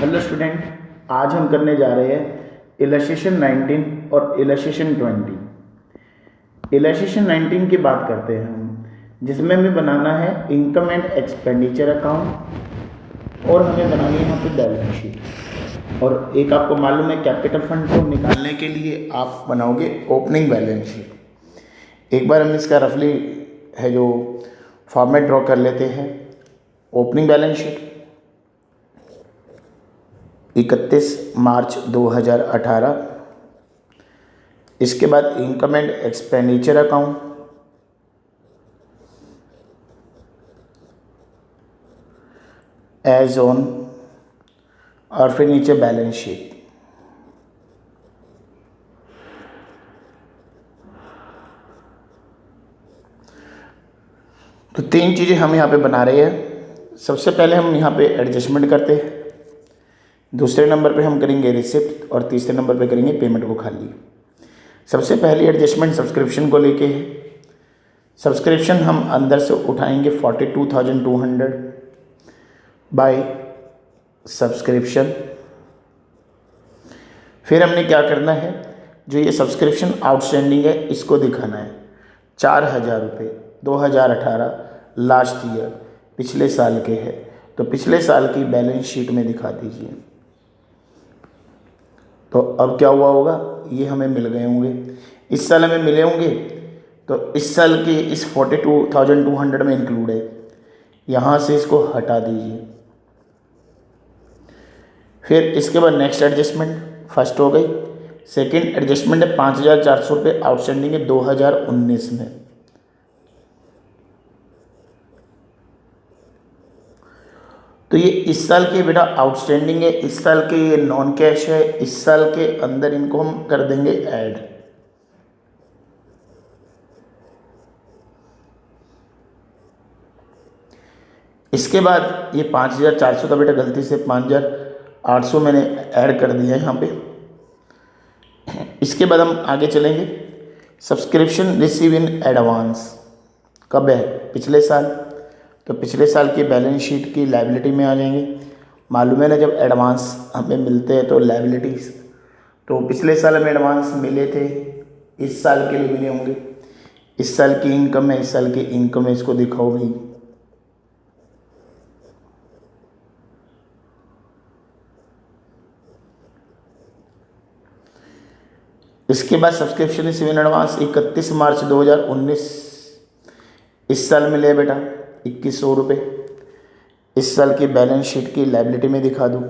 Hello student, आज हम करने जा रहे हैं इलस्ट्रेशन 19 और इलस्ट्रेशन 20। इलस्ट्रेशन 19 की बात करते हैं हम, जिसमें हमें बनाना है इनकम एंड एक्सपेंडिचर अकाउंट और हमें बनानी है यहाँ पे बैलेंस शीट। और एक आपको मालूम है कैपिटल फंड को निकालने के लिए आप बनाओगे ओपनिंग बैलेंस शीट। एक बार हम इसका रफली है जो फॉर्मेट ड्रॉ कर लेते हैं। Opening balance sheet 31 March 2018। इसके बाद income and expenditure account as on, और फिर नीचे बैलेंस शीट। तो तीन चीज़ें हम यहाँ पे बना रहे हैं। सबसे पहले हम यहाँ पे एडजस्टमेंट करते हैं, दूसरे नंबर पे हम करेंगे रिसिप्ट और तीसरे नंबर पे करेंगे पेमेंट को खाली। सबसे पहली एडजस्टमेंट सब्सक्रिप्शन को लेके है। सब्सक्रिप्शन हम अंदर से उठाएंगे 42,200 बाय सब्सक्रिप्शन। फिर हमने क्या करना है, जो ये सब्सक्रिप्शन आउटस्टैंडिंग है इसको दिखाना है। 4,000 रुपये 2018 लास्ट ईयर पिछले साल के है, तो पिछले साल की बैलेंस शीट में दिखा दीजिए। तो अब क्या हुआ होगा, ये हमें मिल गए होंगे, इस साल हमें मिले होंगे, तो इस साल के इस 42,200 में इंक्लूड है। यहाँ से इसको हटा दीजिए। फिर इसके बाद नेक्स्ट एडजस्टमेंट फर्स्ट हो गई। सेकंड एडजस्टमेंट है 5,400 रुपये आउटस्टैंडिंग है 2019 में। तो ये इस साल के बेटा आउटस्टैंडिंग है, इस साल के ये नॉन कैश है, इस साल के अंदर इनको हम कर देंगे ऐड। इसके बाद ये 5,400 का बेटा गलती से 5,800 मैंने ऐड कर दिया है यहाँ पे। इसके बाद हम आगे चलेंगे। सब्सक्रिप्शन रिसीव इन एडवांस कब है, पिछले साल, तो पिछले साल की बैलेंस शीट की लायबिलिटी में आ जाएंगे। मालूम है ना, जब एडवांस हमें मिलते हैं तो लायबिलिटीज़, तो पिछले साल हमें एडवांस मिले थे, इस साल के लिए मिले होंगे। इस साल की इनकम है, इस साल की इनकम है, इसको दिखाओ भाई। इसके बाद सब्सक्रिप्शन रिसीव इन एडवांस 31 मार्च 2019, इस साल मिले बेटा 2,100 रुपये। इस साल की बैलेंस शीट की लायबिलिटी में दिखा दूँ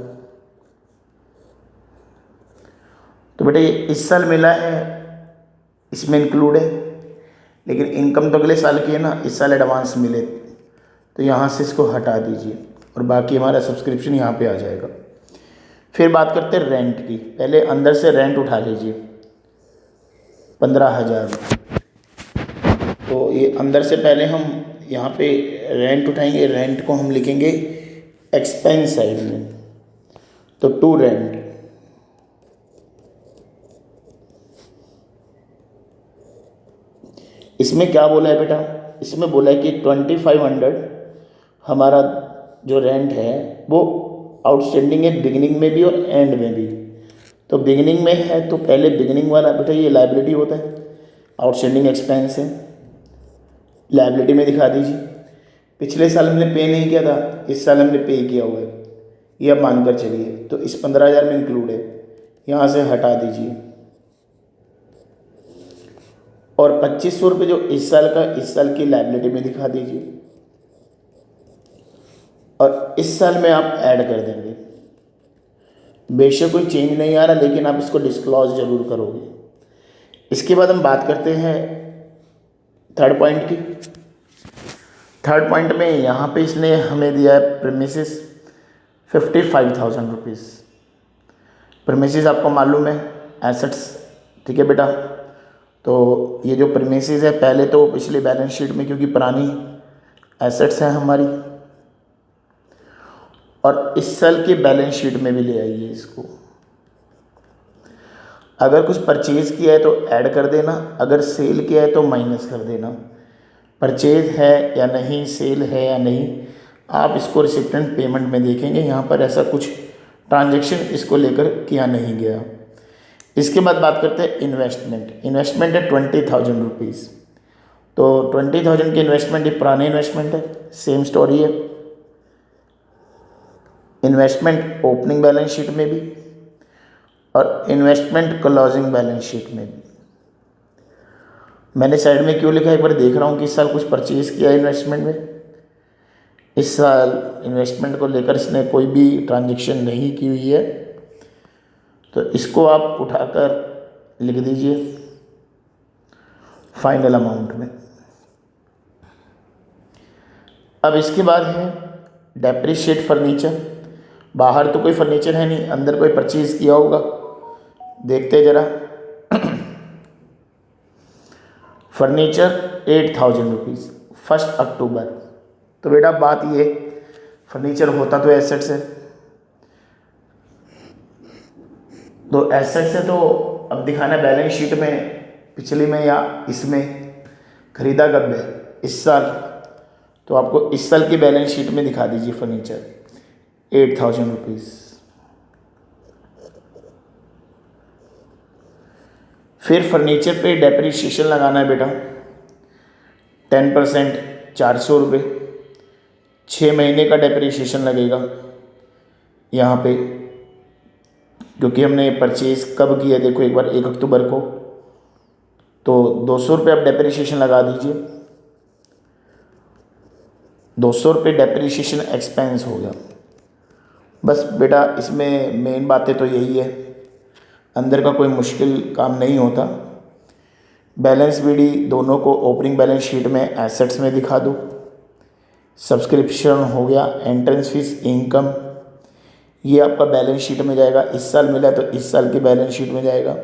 तो बेटा ये इस साल मिला है, इसमें इंक्लूड है, लेकिन इनकम तो अगले साल की है ना, इस साल एडवांस मिले, तो यहाँ से इसको हटा दीजिए और बाकी हमारा सब्सक्रिप्शन यहाँ पे आ जाएगा। फिर बात करते हैं रेंट की। पहले अंदर से रेंट उठा लीजिए 15,000 रुपये। तो ये अंदर से पहले हम यहाँ पे रेंट उठाएंगे, रेंट को हम लिखेंगे एक्सपेंस साइड में, तो टू रेंट। इसमें क्या बोला है बेटा, इसमें बोला है कि 2,500 हमारा जो रेंट है वो आउटस्टैंडिंग है बिगिनिंग में भी और एंड में भी। तो बिगिनिंग में है तो पहले बिगिनिंग वाला बेटा ये लायबिलिटी होता है, आउटस्टैंडिंग एक्सपेंस है, लायबिलिटी में दिखा दीजिए। पिछले साल हमने पे नहीं किया था, इस साल हमने पे किया हुआ है, ये अब मानकर चलिए, तो इस 15,000 में इंक्लूड है, यहाँ से हटा दीजिए। और 2,500 रुपये जो इस साल का, इस साल की लायबिलिटी में दिखा दीजिए, और इस साल में आप ऐड कर देंगे। बेशक कोई चेंज नहीं आ रहा, लेकिन आप इसको डिस्क्लोज जरूर करोगे। इसके बाद हम बात करते हैं थर्ड पॉइंट की। थर्ड पॉइंट में यहाँ पे इसने हमें दिया है प्रीमिसेस 55,000 रुपीज़। प्रीमिसेस आपको मालूम है एसेट्स, ठीक है बेटा। तो ये जो प्रीमिसेस है, पहले तो पिछली बैलेंस शीट में क्योंकि पुरानी एसेट्स हैं हमारी, और इस साल की बैलेंस शीट में भी ले आइए इसको। अगर कुछ परचेज़ किया है तो ऐड कर देना, अगर सेल किया है तो माइनस कर देना। परचेज है या नहीं, सेल है या नहीं, आप इसको रिसिप्टेंट पेमेंट में देखेंगे। यहाँ पर ऐसा कुछ ट्रांजैक्शन इसको लेकर किया नहीं गया। इसके बाद बात करते हैं इन्वेस्टमेंट। इन्वेस्टमेंट है 20,000 रुपीज़। तो 20,000 की इन्वेस्टमेंट, ये पुरानी इन्वेस्टमेंट है, सेम स्टोरी है। इन्वेस्टमेंट ओपनिंग बैलेंस शीट में भी और इन्वेस्टमेंट क्लोजिंग बैलेंस शीट में भी। मैंने साइड में क्यों लिखा है, एक बार देख रहा हूँ कि इस साल कुछ परचेज़ किया है इन्वेस्टमेंट में। इस साल इन्वेस्टमेंट को लेकर इसने कोई भी ट्रांजैक्शन नहीं की हुई है, तो इसको आप उठाकर लिख दीजिए फाइनल अमाउंट में। अब इसके बाद है डेप्रिशिएट फर्नीचर। बाहर तो कोई फर्नीचर है नहीं, अंदर कोई परचेज़ किया होगा, देखते ज़रा। फर्नीचर 8,000 रुपीज़ 1 अक्टूबर। तो बेटा बात ये, फर्नीचर होता तो एसेट्स है, तो एसेट्स है तो अब दिखाना बैलेंस शीट में, पिछली में या इसमें खरीदा कब है, इस साल। तो आपको इस साल की बैलेंस शीट में दिखा दीजिए फर्नीचर 8,000 रुपीज़। फिर फर्नीचर पे डेप्रिसिएशन लगाना है बेटा 10%, 400 रुपये। 6 महीने का डेप्रिसिएशन लगेगा यहाँ पे, क्योंकि हमने परचेज़ कब किया, देखो एक बार 1 अक्टूबर को। तो 200 रुपये आप डेप्रिसिएशन लगा दीजिए। 200 रुपये डेप्रिसिएशन एक्सपेंस हो गया। बस बेटा इसमें मेन बातें तो यही है, अंदर का कोई मुश्किल काम नहीं होता। बैलेंस बीडी दोनों को ओपनिंग बैलेंस शीट में एसेट्स में दिखा दो। सब्सक्रिप्शन हो गया, एंट्रेंस फीस, इनकम, ये आपका बैलेंस शीट में जाएगा। इस साल मिला तो इस साल की बैलेंस शीट में जाएगा।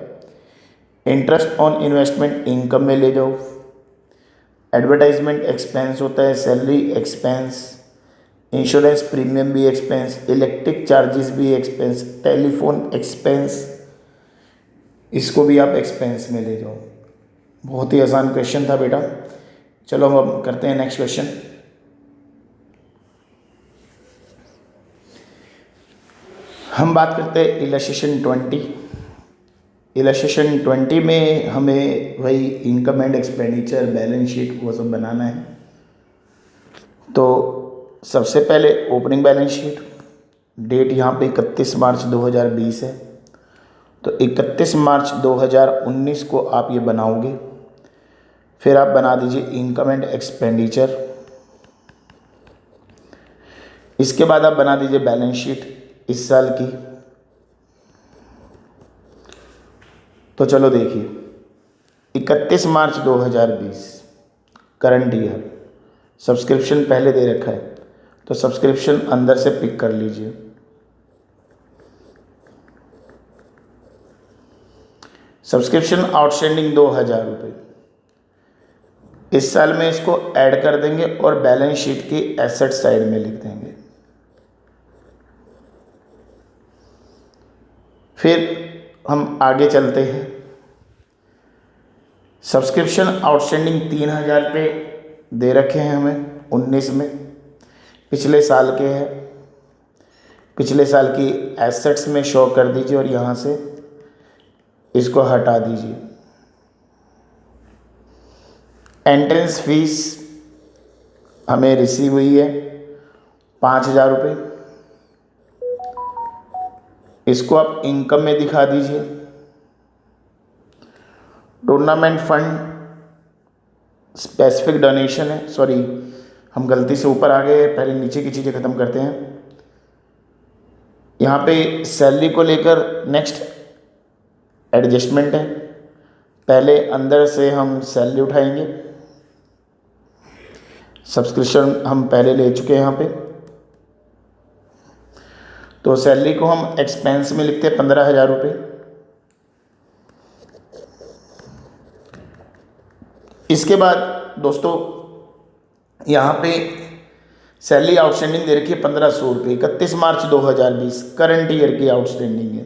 इंटरेस्ट ऑन इन्वेस्टमेंट इनकम में ले जाओ। एडवर्टाइजमेंट एक्सपेंस होता है, सैलरी एक्सपेंस, इंश्योरेंस प्रीमियम भी एक्सपेंस, इलेक्ट्रिक चार्जेस भी एक्सपेंस, टेलीफोन एक्सपेंस, इसको भी आप एक्सपेंस में ले जाओ। बहुत ही आसान क्वेश्चन था बेटा। चलो हम अब करते हैं नेक्स्ट क्वेश्चन। हम बात करते हैं इलस्ट्रेशन 20। इलस्ट्रेशन 20 में हमें वही income and expenditure, balance sheet, वो सब बनाना है। तो सबसे पहले ओपनिंग बैलेंस शीट, डेट यहाँ पे 31 मार्च 2020 है। तो 31 मार्च 2019 को आप ये बनाओगे। फिर आप बना दीजिए इनकम एंड एक्सपेंडिचर। इसके बाद आप बना दीजिए बैलेंस शीट इस साल की। तो चलो देखिए, 31 मार्च 2020 करंट ईयर, सब्सक्रिप्शन पहले दे रखा है, तो सब्सक्रिप्शन अंदर से पिक कर लीजिए। सब्सक्रिप्शन आउटस्टैंडिंग 2,000 रुपये। इस साल में इसको ऐड कर देंगे और बैलेंस शीट की एसेट साइड में लिख देंगे। फिर हम आगे चलते हैं। सब्सक्रिप्शन आउटस्टैंडिंग 3,000 रुपये दे रखे हैं हमें 19 में, पिछले साल के हैं। पिछले साल की एसेट्स में शो कर दीजिए और यहाँ से इसको हटा दीजिए। एंट्रेंस फीस हमें रिसीव हुई है 5,000 रुपये, इसको आप इनकम में दिखा दीजिए। टूर्नामेंट फंड स्पेसिफिक डोनेशन है, सॉरी हम गलती से ऊपर आ गए, पहले नीचे की चीज़ें ख़त्म करते हैं। यहाँ पे सैलरी को लेकर नेक्स्ट एडजस्टमेंट है, पहले अंदर से हम सैलरी उठाएंगे। सब्सक्रिप्शन हम पहले ले चुके हैं यहाँ पे, तो सैलरी को हम एक्सपेंस में लिखते हैं 15,000 रुपये। इसके बाद दोस्तों यहाँ पे सैलरी आउटस्टैंडिंग दे रखी है 1,500 रुपये, 31 मार्च 2020 करंट ईयर की आउटस्टैंडिंग है।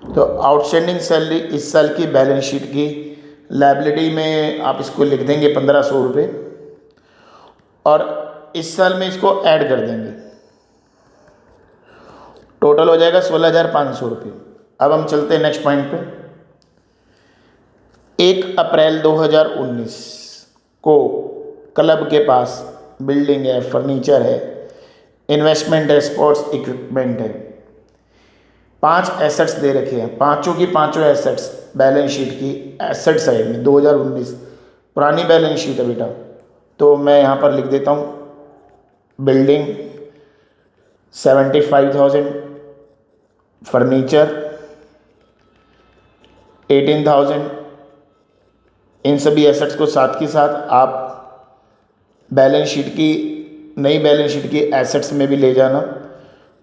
तो आउटस्टैंडिंग सैलरी इस साल की बैलेंस शीट की लायबिलिटी में आप इसको लिख देंगे 1,500 रुपये और इस साल में इसको ऐड कर देंगे। टोटल हो जाएगा 16,500 रुपये। अब हम चलते हैं नेक्स्ट पॉइंट पे। 1 अप्रैल 2019 को क्लब के पास बिल्डिंग है, फर्नीचर है, इन्वेस्टमेंट है, स्पोर्ट्स इक्विपमेंट है, 5 एसेट्स दे रखे हैं। पांचों की पांचों एसेट्स बैलेंस शीट की एसेट साइड में 2019 पुरानी बैलेंस शीट है बेटा, तो मैं यहाँ पर लिख देता हूँ बिल्डिंग 75,000, फर्नीचर 18,000। इन सभी एसेट्स को साथ के साथ आप बैलेंस शीट की नई बैलेंस शीट की एसेट्स में भी ले जाना।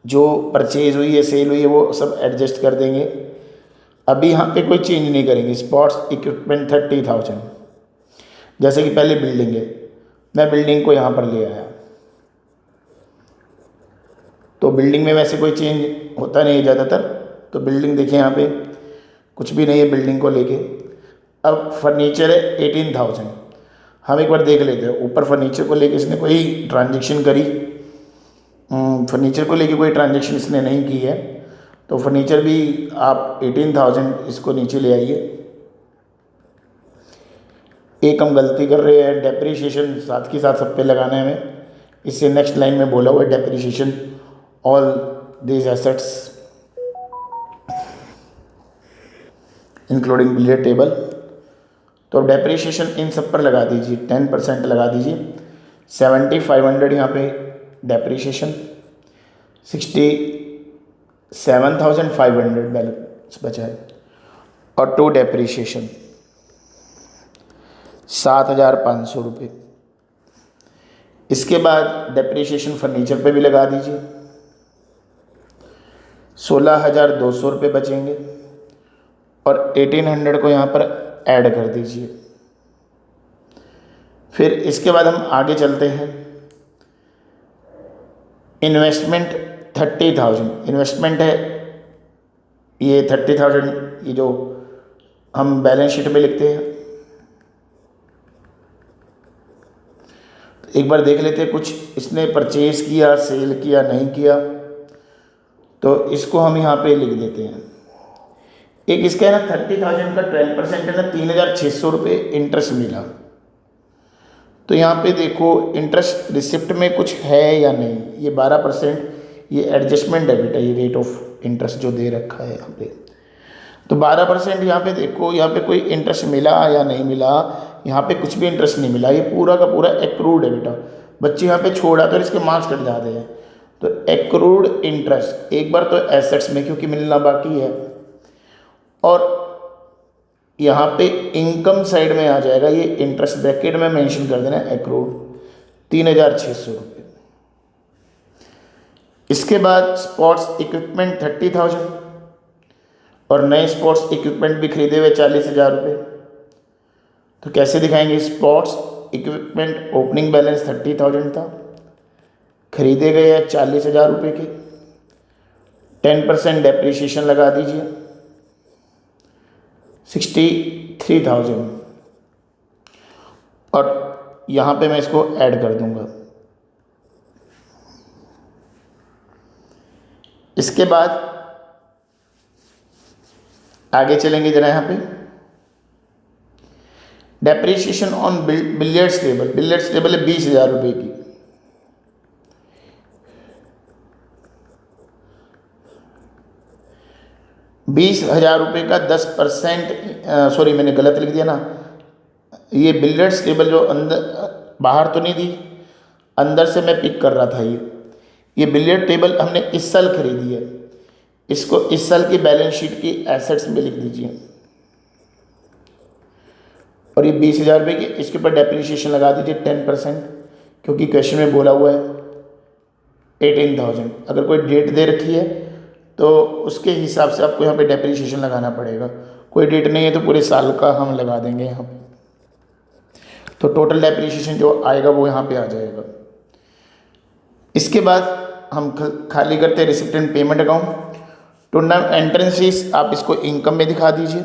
जो परचेज हुई है, सेल हुई है, वो सब एडजस्ट कर देंगे। अभी यहाँ पे कोई चेंज नहीं करेंगे। स्पोर्ट्स इक्विपमेंट 30,000, जैसे कि पहले बिल्डिंग है, मैं बिल्डिंग को यहाँ पर ले आया, तो बिल्डिंग में वैसे कोई चेंज होता नहीं है ज़्यादातर, तो बिल्डिंग देखिए यहाँ पे कुछ भी नहीं है बिल्डिंग को लेके। अब फर्नीचर है 18,000, हम एक बार देख लेते हैं ऊपर फर्नीचर को लेके इसने कोई ट्रांजेक्शन करी। फर्नीचर को लेके कोई ट्रांजेक्शन इसने नहीं की है, तो फर्नीचर भी आप 18,000 इसको नीचे ले आइए। एक हम गलती कर रहे हैं, डेप्रीशिएशन साथ के साथ सब पे लगाना है हमें। इससे नेक्स्ट लाइन में बोला हुआ है depreciation all these assets including billiard table, तो डेप्रीशिएशन इन सब पर लगा दीजिए, 10% लगा दीजिए। 7,500 यहाँ पे डेप्रीशिएशन, 67,500 बैलेंस बचा है, और 2 डेप्रीशिएशन 7,500 रुपये। इसके बाद डेप्रीशिएशन फर्नीचर पे भी लगा दीजिए, 16,200 रुपये बचेंगे, और 1,800 को यहाँ पर ऐड कर दीजिए। फिर इसके बाद हम आगे चलते हैं। इन्वेस्टमेंट 30,000 इन्वेस्टमेंट है, ये 30,000 ये जो हम बैलेंस शीट में लिखते हैं। एक बार देख लेते हैं कुछ इसने परचेज किया, सेल किया, नहीं किया, तो इसको हम यहाँ पे लिख देते हैं। एक इसका है ना 30,000 का 12% है ना 3,600 रुपये इंटरेस्ट मिला, तो यहाँ पे देखो इंटरेस्ट रिसिप्ट में कुछ है या नहीं। ये 12% ये एडजस्टमेंट है बेटा, ये रेट ऑफ इंटरेस्ट जो दे रखा है यहाँ पे, तो 12% यहाँ पे देखो, यहाँ पे कोई इंटरेस्ट मिला या नहीं मिला। यहाँ पे कुछ भी इंटरेस्ट नहीं मिला, ये पूरा का पूरा एक्रूड है बेटा। बच्चे यहाँ पे छोड़ा तो इसके मार्क्स कट जाते हैं, तो एक्रूड इंटरेस्ट एक बार तो एसेट्स में क्योंकि मिलना बाकी है, और यहाँ पे इनकम साइड में आ जाएगा, ये इंटरेस्ट ब्रैकेट में मेंशन कर देना एक्रूड 3,600 रुपये। इसके बाद स्पोर्ट्स इक्विपमेंट 30,000, और नए स्पोर्ट्स इक्विपमेंट भी खरीदे हुए 40,000 रुपये। तो कैसे दिखाएंगे? स्पोर्ट्स इक्विपमेंट ओपनिंग बैलेंस 30,000 था, खरीदे गए हैं 40,000 रुपये के, 10% डेप्रीशिएशन लगा दीजिए 63,000, और यहाँ पे मैं इसको ऐड कर दूंगा। इसके बाद आगे चलेंगे जरा। यहाँ पे depreciation on billiards table, billiards table है 20,000 रुपये की, ₹20,000 का 10%, सॉरी मैंने गलत लिख दिया ना, ये बिलियर्ड्स टेबल जो अंदर बाहर तो नहीं दी, अंदर से मैं पिक कर रहा था। ये बिलियर्ड टेबल हमने इस साल खरीदी है, इसको इस साल की बैलेंस शीट की एसेट्स में लिख दीजिए, और ये 20,000 रुपये की, इसके ऊपर डेप्रीशिएशन लगा दीजिए 10%, क्योंकि क्वेश्चन में बोला हुआ है 18,000। अगर कोई डेट दे रखी है तो उसके हिसाब से आपको यहाँ पे डेप्रीशिएशन लगाना पड़ेगा। कोई डेट नहीं है तो पूरे साल का हम लगा देंगे यहाँ पे, तो टोटल डेप्रीशिएशन जो आएगा वो यहाँ पे आ जाएगा। इसके बाद हम खाली करते हैं receipt and payment account. Tournament entrance fees आप इसको इनकम में दिखा दीजिए।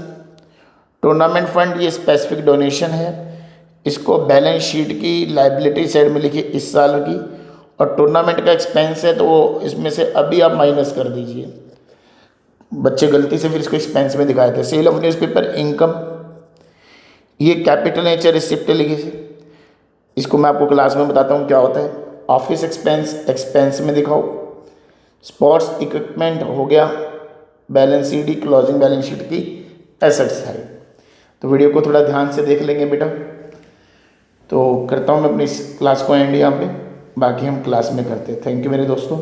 टूर्नामेंट फंड ये स्पेसिफिक डोनेशन है, इसको बैलेंस शीट की लायबिलिटी साइड में लिखिए इस साल की, और टूर्नामेंट का एक्सपेंस है तो वो इसमें से अभी आप माइनस कर दीजिए। बच्चे गलती से फिर इसको एक्सपेंस में दिखाए थे। सेल ऑफ न्यूज़पेपर इनकम, ये कैपिटल नेचर रिसिप्ट लिखी है, इसको मैं आपको क्लास में बताता हूँ क्या होता है। ऑफिस एक्सपेंस एक्सपेंस में दिखाओ। स्पोर्ट्स इक्विपमेंट हो गया balance sheet, closing balance sheet की एसेट साइड। तो वीडियो को थोड़ा ध्यान से देख लेंगे बेटा। तो करता हूँ मैं अपनी इस क्लास को एंड यहाँ पे, बाकी हम क्लास में करते हैं। थैंक यू मेरे दोस्तों।